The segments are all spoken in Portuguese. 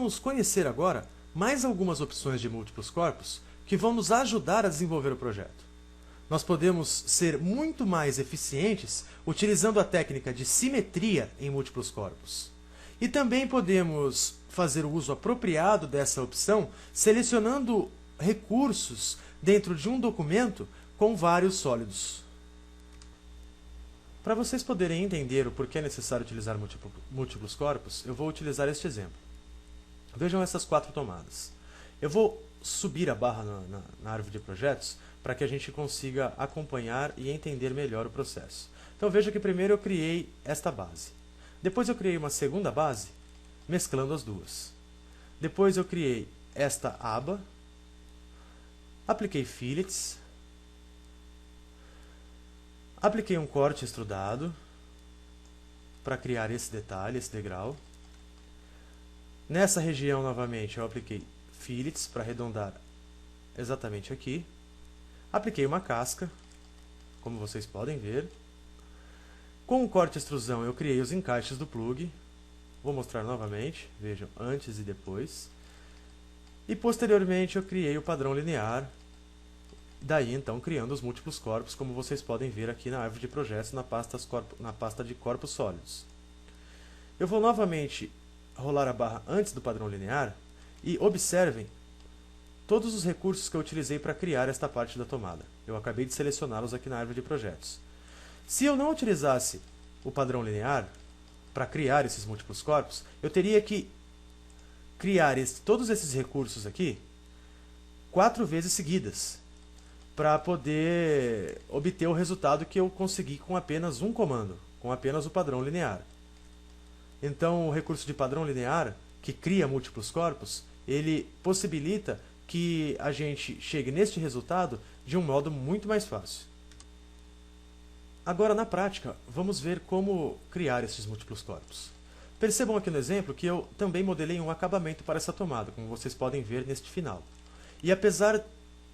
vamos conhecer agora mais algumas opções de múltiplos corpos que vão nos ajudar a desenvolver o projeto. Nós podemos ser muito mais eficientes utilizando a técnica de simetria em múltiplos corpos. E também podemos fazer o uso apropriado dessa opção selecionando recursos dentro de um documento com vários sólidos. Para vocês poderem entender o porquê é necessário utilizar múltiplos corpos, eu vou utilizar este exemplo. Vejam essas 4 tomadas. Eu vou subir a barra na árvore de projetos para que a gente consiga acompanhar e entender melhor o processo. Então veja que primeiro eu criei esta base. Depois eu criei uma segunda base, mesclando as duas. Depois eu criei esta aba, apliquei fillets, apliquei um corte extrudado para criar esse detalhe, esse degrau. Nessa região, novamente, eu apliquei fillets para arredondar exatamente aqui. Apliquei uma casca, como vocês podem ver. Com o corte extrusão, eu criei os encaixes do plug. Vou mostrar novamente, vejam, antes e depois. E, posteriormente, eu criei o padrão linear. Daí, então, criando os múltiplos corpos, como vocês podem ver aqui na árvore de projetos, na pasta de corpos sólidos. Eu vou novamente rolar a barra antes do padrão linear e observem todos os recursos que eu utilizei para criar esta parte da tomada. Eu acabei de selecioná-los aqui na árvore de projetos. Se eu não utilizasse o padrão linear para criar esses múltiplos corpos, eu teria que criar todos esses recursos aqui 4 vezes seguidas, para poder obter o resultado que eu consegui com apenas um comando, com apenas o padrão linear. Então, o recurso de padrão linear, que cria múltiplos corpos, ele possibilita que a gente chegue neste resultado de um modo muito mais fácil. Agora, na prática, vamos ver como criar esses múltiplos corpos. Percebam aqui no exemplo que eu também modelei um acabamento para essa tomada, como vocês podem ver neste final. E apesar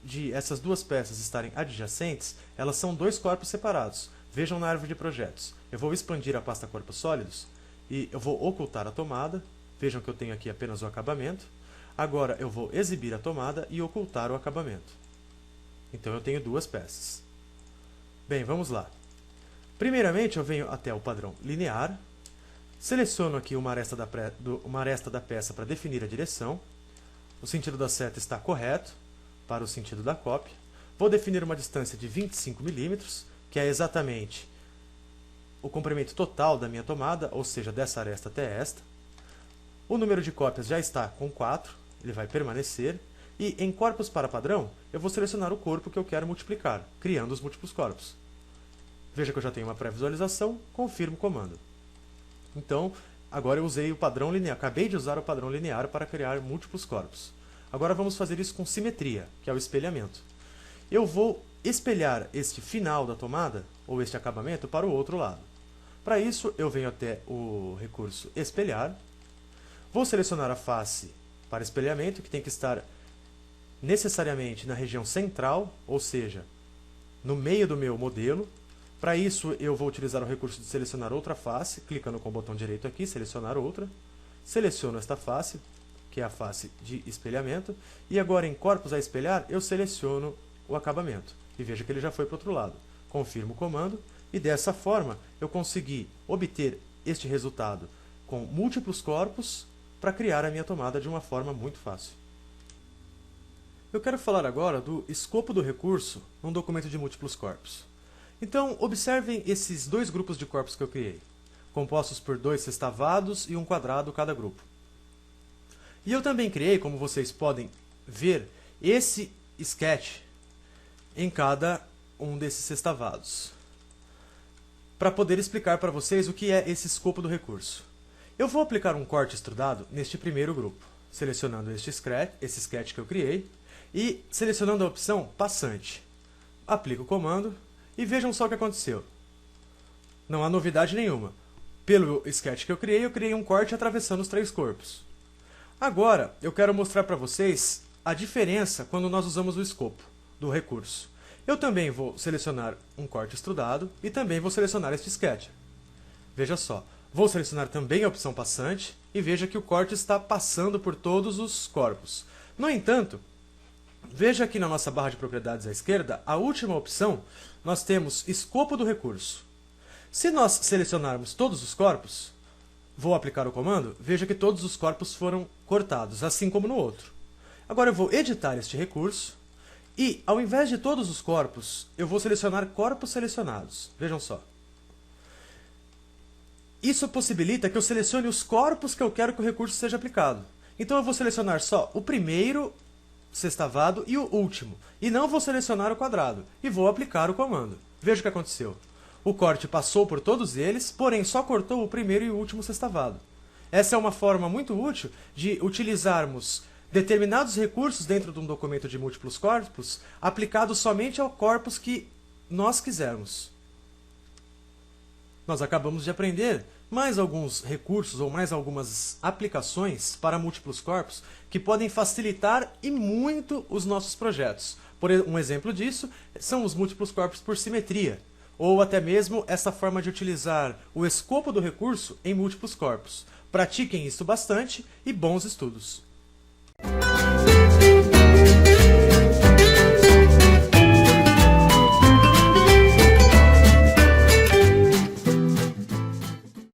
de essas duas peças estarem adjacentes, elas são 2 corpos separados. Vejam na árvore de projetos. Eu vou expandir a pasta corpos sólidos e eu vou ocultar a tomada. Vejam que eu tenho aqui apenas o acabamento. Agora eu vou exibir a tomada e ocultar o acabamento. Então eu tenho 2 peças. Bem, vamos lá. Primeiramente eu venho até o padrão linear, seleciono aqui uma aresta da peça para definir a direção. O sentido da seta está correto para o sentido da cópia. Vou definir uma distância de 25 mm, que é exatamente o comprimento total da minha tomada, ou seja, dessa aresta até esta. O número de cópias já está com 4, ele vai permanecer. E em corpos para padrão, eu vou selecionar o corpo que eu quero multiplicar, criando os múltiplos corpos. Veja que eu já tenho uma pré-visualização, confirmo o comando. Então, agora eu usei o padrão linear, acabei de usar o padrão linear para criar múltiplos corpos. Agora vamos fazer isso com simetria, que é o espelhamento. Eu vou espelhar este final da tomada, ou este acabamento, para o outro lado. Para isso, eu venho até o recurso espelhar, vou selecionar a face para espelhamento, que tem que estar necessariamente na região central, ou seja, no meio do meu modelo. Para isso, eu vou utilizar o recurso de selecionar outra face, clicando com o botão direito aqui, selecionar outra. Seleciono esta face, que é a face de espelhamento, e agora em corpos a espelhar, eu seleciono o acabamento. E veja que ele já foi para o outro lado. Confirmo o comando, e dessa forma eu consegui obter este resultado com múltiplos corpos para criar a minha tomada de uma forma muito fácil. Eu quero falar agora do escopo do recurso num documento de múltiplos corpos. Então, observem esses 2 grupos de corpos que eu criei, compostos por 2 sextavados e um quadrado cada grupo. E eu também criei, como vocês podem ver, esse sketch em cada um desses sextavados, para poder explicar para vocês o que é esse escopo do recurso. Eu vou aplicar um corte extrudado neste primeiro grupo, selecionando esse sketch que eu criei e selecionando a opção passante. Aplico o comando e vejam só o que aconteceu. Não há novidade nenhuma. Pelo sketch que eu criei um corte atravessando os 3 corpos. Agora, eu quero mostrar para vocês a diferença quando nós usamos o escopo do recurso. Eu também vou selecionar um corte extrudado e também vou selecionar este sketch. Veja só, vou selecionar também a opção passante e veja que o corte está passando por todos os corpos. No entanto, veja aqui na nossa barra de propriedades à esquerda, a última opção, nós temos escopo do recurso. Se nós selecionarmos todos os corpos, vou aplicar o comando, veja que todos os corpos foram cortados, assim como no outro. Agora eu vou editar este recurso e, ao invés de todos os corpos, eu vou selecionar corpos selecionados. Vejam só. Isso possibilita que eu selecione os corpos que eu quero que o recurso seja aplicado. Então eu vou selecionar só o primeiro sextavado e o último, e não vou selecionar o quadrado, e vou aplicar o comando. Veja o que aconteceu. O corte passou por todos eles, porém só cortou o primeiro e o último sextavado. Essa é uma forma muito útil de utilizarmos determinados recursos dentro de um documento de múltiplos corpos, aplicados somente ao corpus que nós quisermos. Nós acabamos de aprender mais alguns recursos ou mais algumas aplicações para múltiplos corpos que podem facilitar e muito os nossos projetos. Um exemplo disso são os múltiplos corpos por simetria, ou até mesmo essa forma de utilizar o escopo do recurso em múltiplos corpos. Pratiquem isso bastante e bons estudos!